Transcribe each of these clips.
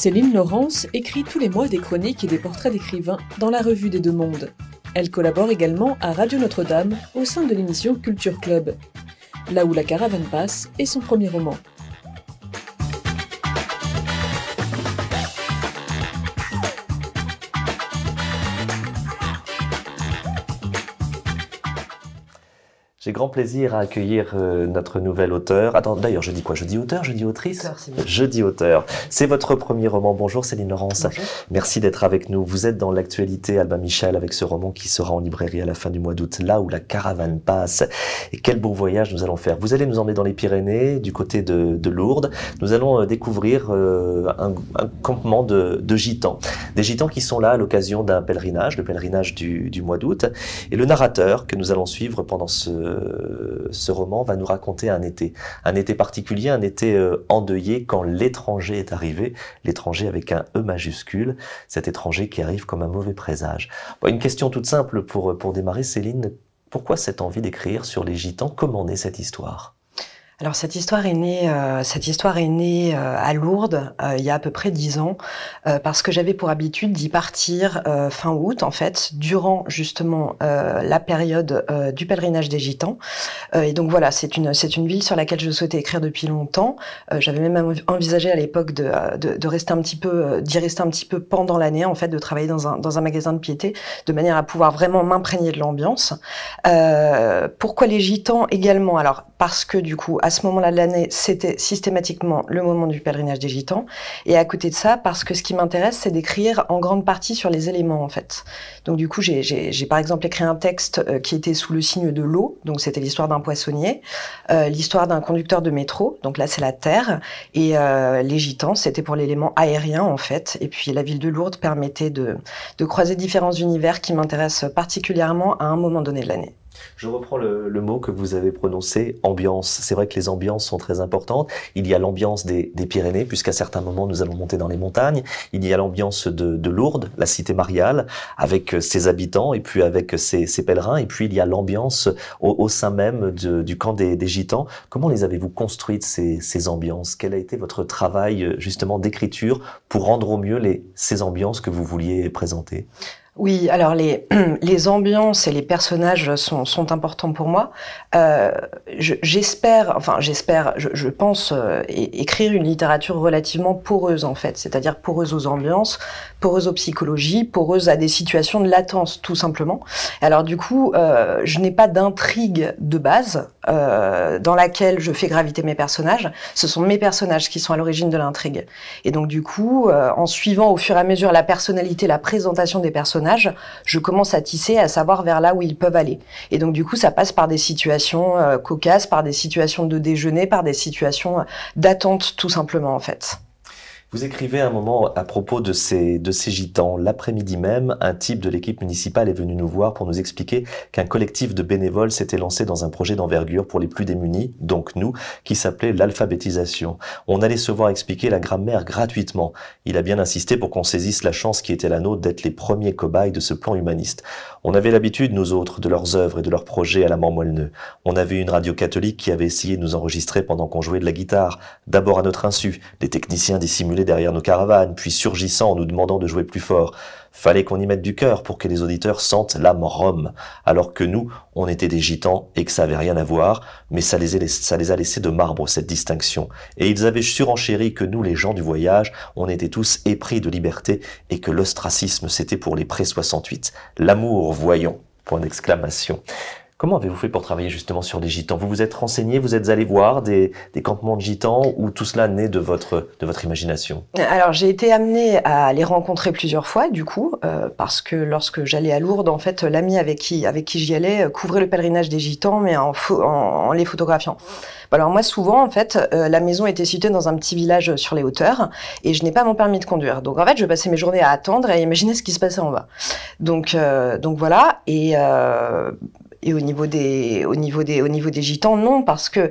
Céline Laurence écrit tous les mois des chroniques et des portraits d'écrivains dans la Revue des Deux Mondes. Elle collabore également à Radio Notre-Dame au sein de l'émission Culture Club. Là où la caravane passe est son premier roman. J'ai grand plaisir à accueillir notre nouvel auteur. Attends, d'ailleurs, je dis quoi? Je dis auteur? Je dis autrice? Je dis auteur. C'est votre premier roman. Bonjour Céline Laurence. Bonjour. Merci d'être avec nous. Vous êtes dans l'actualité, Albin Michel, avec ce roman qui sera en librairie à la fin du mois d'août, Là où la caravane passe. Et quel beau voyage nous allons faire. Vous allez nous emmener dans les Pyrénées, du côté de Lourdes. Nous allons découvrir un campement de gitans. Des gitans qui sont là à l'occasion d'un pèlerinage, le pèlerinage du mois d'août. Et le narrateur que nous allons suivre pendant ce roman va nous raconter un été particulier, un été endeuillé quand l'étranger est arrivé, l'étranger avec un E majuscule, cet étranger qui arrive comme un mauvais présage. Bon, une question toute simple pour démarrer, Céline, pourquoi cette envie d'écrire sur les gitans? Comment naît cette histoire? Alors cette histoire est née à Lourdes il y a à peu près 10 ans parce que j'avais pour habitude d'y partir fin août en fait, durant justement la période du pèlerinage des Gitans. Et donc voilà, c'est une ville sur laquelle je souhaitais écrire depuis longtemps. J'avais même envisagé à l'époque de rester un petit peu, d'y rester un petit peu pendant l'année en fait, de travailler dans un magasin de piété, de manière à pouvoir vraiment m'imprégner de l'ambiance. Pourquoi les Gitans également? Alors parce que du coup, à ce moment-là de l'année, c'était systématiquement le moment du pèlerinage des Gitans. Et à côté de ça, parce que ce qui m'intéresse, c'est d'écrire en grande partie sur les éléments, en fait. Donc du coup, j'ai par exemple écrit un texte qui était sous le signe de l'eau. Donc c'était l'histoire d'un poissonnier, l'histoire d'un conducteur de métro. Donc là, c'est la terre. Et les Gitans, c'était pour l'élément aérien, en fait. Et puis la ville de Lourdes permettait de croiser différents univers qui m'intéressent particulièrement à un moment donné de l'année. Je reprends le mot que vous avez prononcé, ambiance. C'est vrai que les ambiances sont très importantes. Il y a l'ambiance des Pyrénées, puisqu'à certains moments nous allons monter dans les montagnes. Il y a l'ambiance de Lourdes, la cité mariale, avec ses habitants et puis avec ses pèlerins. Et puis il y a l'ambiance au sein même du camp des Gitans. Comment les avez-vous construites, ces ambiances? Quel a été votre travail justement d'écriture pour rendre au mieux ces ambiances que vous vouliez présenter? Oui, alors les ambiances et les personnages sont importants pour moi. Je pense écrire une littérature relativement poreuse en fait, c'est-à-dire poreuse aux ambiances, poreuse aux psychologies, poreuse à des situations de latence tout simplement. Alors du coup, je n'ai pas d'intrigue de base dans laquelle je fais graviter mes personnages. Ce sont mes personnages qui sont à l'origine de l'intrigue. Et donc du coup, en suivant au fur et à mesure la personnalité, la présentation des personnages, je commence à tisser, à savoir vers là où ils peuvent aller. Et donc du coup, ça passe par des situations cocasses, par des situations de déjeuner, par des situations d'attente tout simplement en fait. Vous écrivez un moment à propos de ces gitans. L'après-midi même, un type de l'équipe municipale est venu nous voir pour nous expliquer qu'un collectif de bénévoles s'était lancé dans un projet d'envergure pour les plus démunis, donc nous, qui s'appelait l'alphabétisation. On allait se voir expliquer la grammaire gratuitement. Il a bien insisté pour qu'on saisisse la chance qui était la nôtre d'être les premiers cobayes de ce plan humaniste. On avait l'habitude, nous autres, de leurs œuvres et de leurs projets à la Mort-Moelneux. On avait une radio catholique qui avait essayé de nous enregistrer pendant qu'on jouait de la guitare, d'abord à notre insu, les techniciens dissimulés derrière nos caravanes, puis surgissant en nous demandant de jouer plus fort. Fallait qu'on y mette du cœur pour que les auditeurs sentent l'âme rome, alors que nous, on était des gitans et que ça avait rien à voir, mais ça les a laissés de marbre, cette distinction. Et ils avaient surenchéri que nous, les gens du voyage, on était tous épris de liberté et que l'ostracisme, c'était pour les pré-68. L'amour, voyons, point d'exclamation. Comment avez-vous fait pour travailler justement sur les gitans? Vous vous êtes renseigné, vous êtes allé voir des campements de gitans ou tout cela naît de votre imagination? Alors j'ai été amenée à les rencontrer plusieurs fois du coup, parce que lorsque j'allais à Lourdes, en fait, l'ami avec qui j'y allais couvrait le pèlerinage des gitans, mais en les photographiant. Alors moi souvent en fait, la maison était située dans un petit village sur les hauteurs et je n'ai pas mon permis de conduire. Donc en fait, je passais mes journées à attendre et à imaginer ce qui se passait en bas. Donc voilà et au niveau des gitans, non, parce que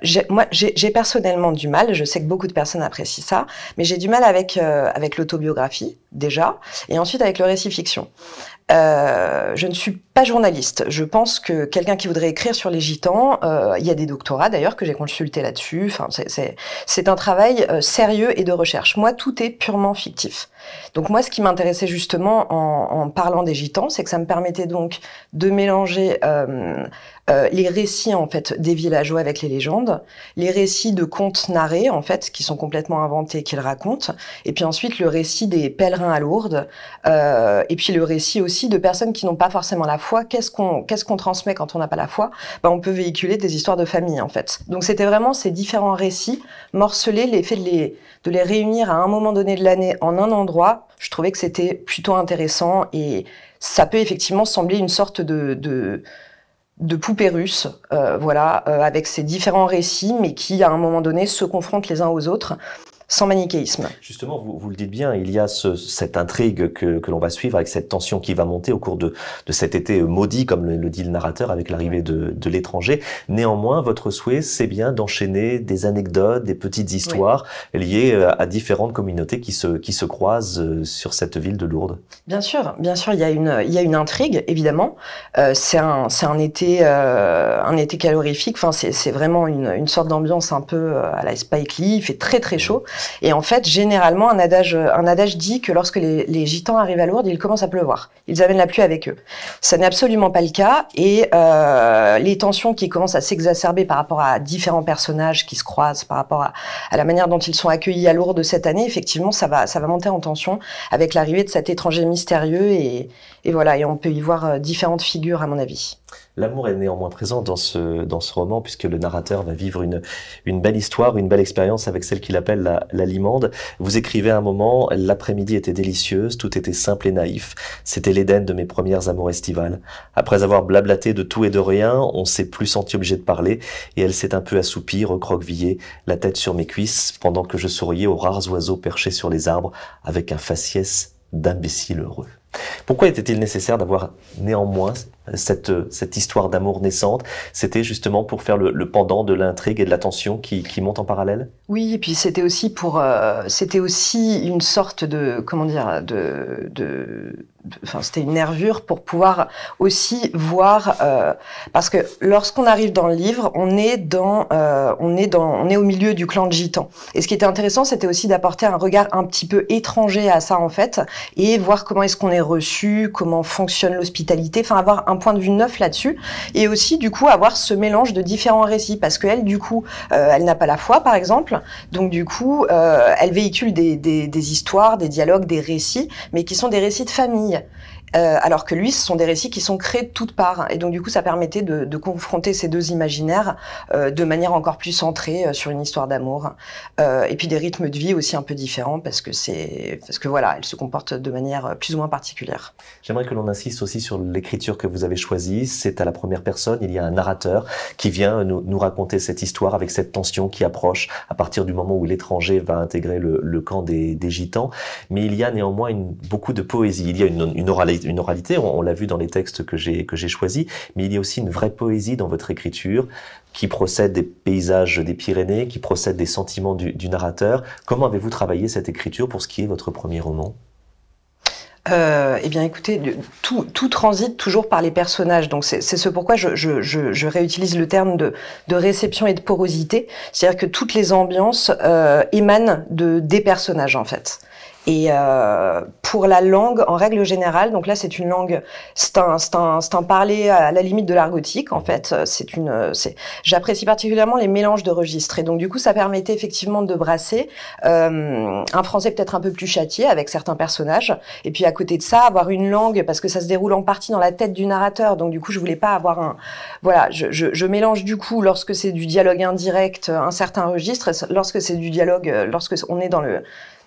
j'ai personnellement du mal. Je sais que beaucoup de personnes apprécient ça, mais j'ai du mal avec l'autobiographie déjà, et ensuite avec le récit fiction. Je ne suis pas journaliste. Je pense que quelqu'un qui voudrait écrire sur les gitans, il y a des doctorats d'ailleurs que j'ai consultés là-dessus. Enfin, c'est un travail sérieux et de recherche. Moi, tout est purement fictif. Donc moi, ce qui m'intéressait justement en parlant des gitans, c'est que ça me permettait donc de mélanger les récits en fait des villageois avec les légendes, les récits de contes narrés en fait qui sont complètement inventés qu'ils racontent, et puis ensuite le récit des pèlerins à Lourdes, et puis le récit aussi de personnes qui n'ont pas forcément la foi. Qu'est-ce qu'on transmet quand on n'a pas la foi? Ben, on peut véhiculer des histoires de famille en fait. Donc c'était vraiment ces différents récits morcelés, l'effet de les réunir à un moment donné de l'année en un endroit. Je trouvais que c'était plutôt intéressant et ça peut effectivement sembler une sorte de poupée russe, voilà, avec ces différents récits, mais qui, à un moment donné, se confrontent les uns aux autres, sans manichéisme. Justement, vous le dites bien, il y a cette intrigue que l'on va suivre avec cette tension qui va monter au cours de cet été maudit, comme le dit le narrateur, avec l'arrivée de l'étranger. Néanmoins, votre souhait, c'est bien d'enchaîner des anecdotes, des petites histoires liées à différentes communautés qui se croisent sur cette ville de Lourdes. Bien sûr, il y a une intrigue, évidemment. C'est un été calorifique. Enfin, c'est vraiment une sorte d'ambiance un peu à la Spike Lee. Il fait très très chaud. Et en fait, généralement, un adage dit que lorsque les gitans arrivent à Lourdes, il commence à pleuvoir. Ils amènent la pluie avec eux. Ça n'est absolument pas le cas. Et les tensions qui commencent à s'exacerber par rapport à différents personnages qui se croisent, par rapport à la manière dont ils sont accueillis à Lourdes cette année, effectivement, ça va monter en tension avec l'arrivée de cet étranger mystérieux. Et voilà, et on peut y voir différentes figures, à mon avis. L'amour est néanmoins présent dans ce roman, puisque le narrateur va vivre une belle histoire, une belle expérience avec celle qu'il appelle la Limande. Vous écrivez à un moment, l'après-midi était délicieuse, tout était simple et naïf. C'était l'Éden de mes premières amours estivales. Après avoir blablaté de tout et de rien, on s'est plus senti obligé de parler, et elle s'est un peu assoupie, recroquevillée, la tête sur mes cuisses, pendant que je souriais aux rares oiseaux perchés sur les arbres, avec un faciès d'imbécile heureux. Pourquoi était-il nécessaire d'avoir néanmoins cette histoire d'amour naissante? C'était justement pour faire le pendant de l'intrigue et de la tension qui monte en parallèle? Oui, et puis c'était aussi une sorte de, comment dire, enfin, c'était une nervure pour pouvoir aussi voir, parce que lorsqu'on arrive dans le livre, on est au milieu du clan de gitans. Et ce qui était intéressant, c'était aussi d'apporter un regard un petit peu étranger à ça, en fait, et voir comment est-ce qu'on est reçu, comment fonctionne l'hospitalité, enfin, avoir un point de vue neuf là-dessus, et aussi, du coup, avoir ce mélange de différents récits, parce qu'elle, du coup, elle n'a pas la foi, par exemple, donc, du coup, elle véhicule des histoires, des dialogues, des récits, mais qui sont des récits de famille. Alors que lui, ce sont des récits qui sont créés de toutes parts. Et donc, du coup, ça permettait de confronter ces deux imaginaires de manière encore plus centrée sur une histoire d'amour. Et puis des rythmes de vie aussi un peu différents parce que voilà, elle se comporte de manière plus ou moins particulière. J'aimerais que l'on insiste aussi sur l'écriture que vous avez choisie. C'est à la première personne. Il y a un narrateur qui vient nous raconter cette histoire avec cette tension qui approche à partir du moment où l'étranger va intégrer le camp des gitans. Mais il y a néanmoins beaucoup de poésie. Il y a une oralité, on l'a vu dans les textes que j'ai choisis, mais il y a aussi une vraie poésie dans votre écriture qui procède des paysages des Pyrénées, qui procède des sentiments du narrateur. Comment avez-vous travaillé cette écriture pour ce qui est votre premier roman ? Eh bien, écoutez, tout transite toujours par les personnages. Donc, c'est ce pourquoi je réutilise le terme de réception et de porosité. C'est-à-dire que toutes les ambiances émanent des personnages, en fait. Et pour la langue, en règle générale, donc là c'est une langue, c'est un parler à la limite de l'art gothique en fait. J'apprécie particulièrement les mélanges de registres et donc du coup ça permettait effectivement de brasser un français peut-être un peu plus châtié avec certains personnages et puis à côté de ça avoir une langue parce que ça se déroule en partie dans la tête du narrateur. Donc du coup je voulais pas avoir voilà, je mélange du coup lorsque c'est du dialogue indirect un certain registre, lorsque c'est du dialogue, lorsque on est dans le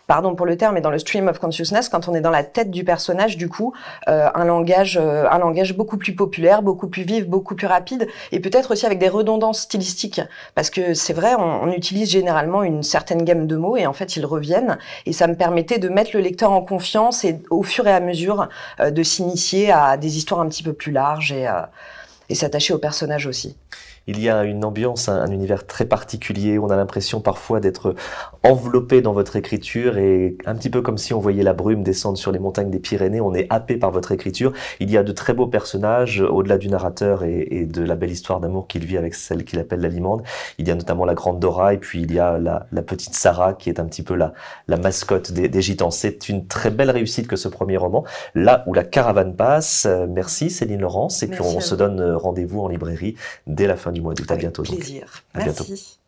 pardon pour le terme, mais dans le stream of consciousness, quand on est dans la tête du personnage, du coup, un langage beaucoup plus populaire, beaucoup plus vif, beaucoup plus rapide, et peut-être aussi avec des redondances stylistiques, parce que c'est vrai, on utilise généralement une certaine gamme de mots, et en fait, ils reviennent, et ça me permettait de mettre le lecteur en confiance, et au fur et à mesure, de s'initier à des histoires un petit peu plus larges, et et s'attacher aux personnages aussi. Il y a une ambiance, un univers très particulier. On a l'impression parfois d'être enveloppé dans votre écriture et un petit peu comme si on voyait la brume descendre sur les montagnes des Pyrénées. On est happé par votre écriture. Il y a de très beaux personnages au-delà du narrateur et de la belle histoire d'amour qu'il vit avec celle qu'il appelle la Limande. Il y a notamment la grande Dora et puis il y a la petite Sarah qui est un petit peu la mascotte des Gitans. C'est une très belle réussite que ce premier roman. Là où la caravane passe. Merci Céline Laurence et puis on se donne rendez-vous en librairie dès la fin du mois d'août. À bientôt. Avec plaisir. À Merci. bientôt.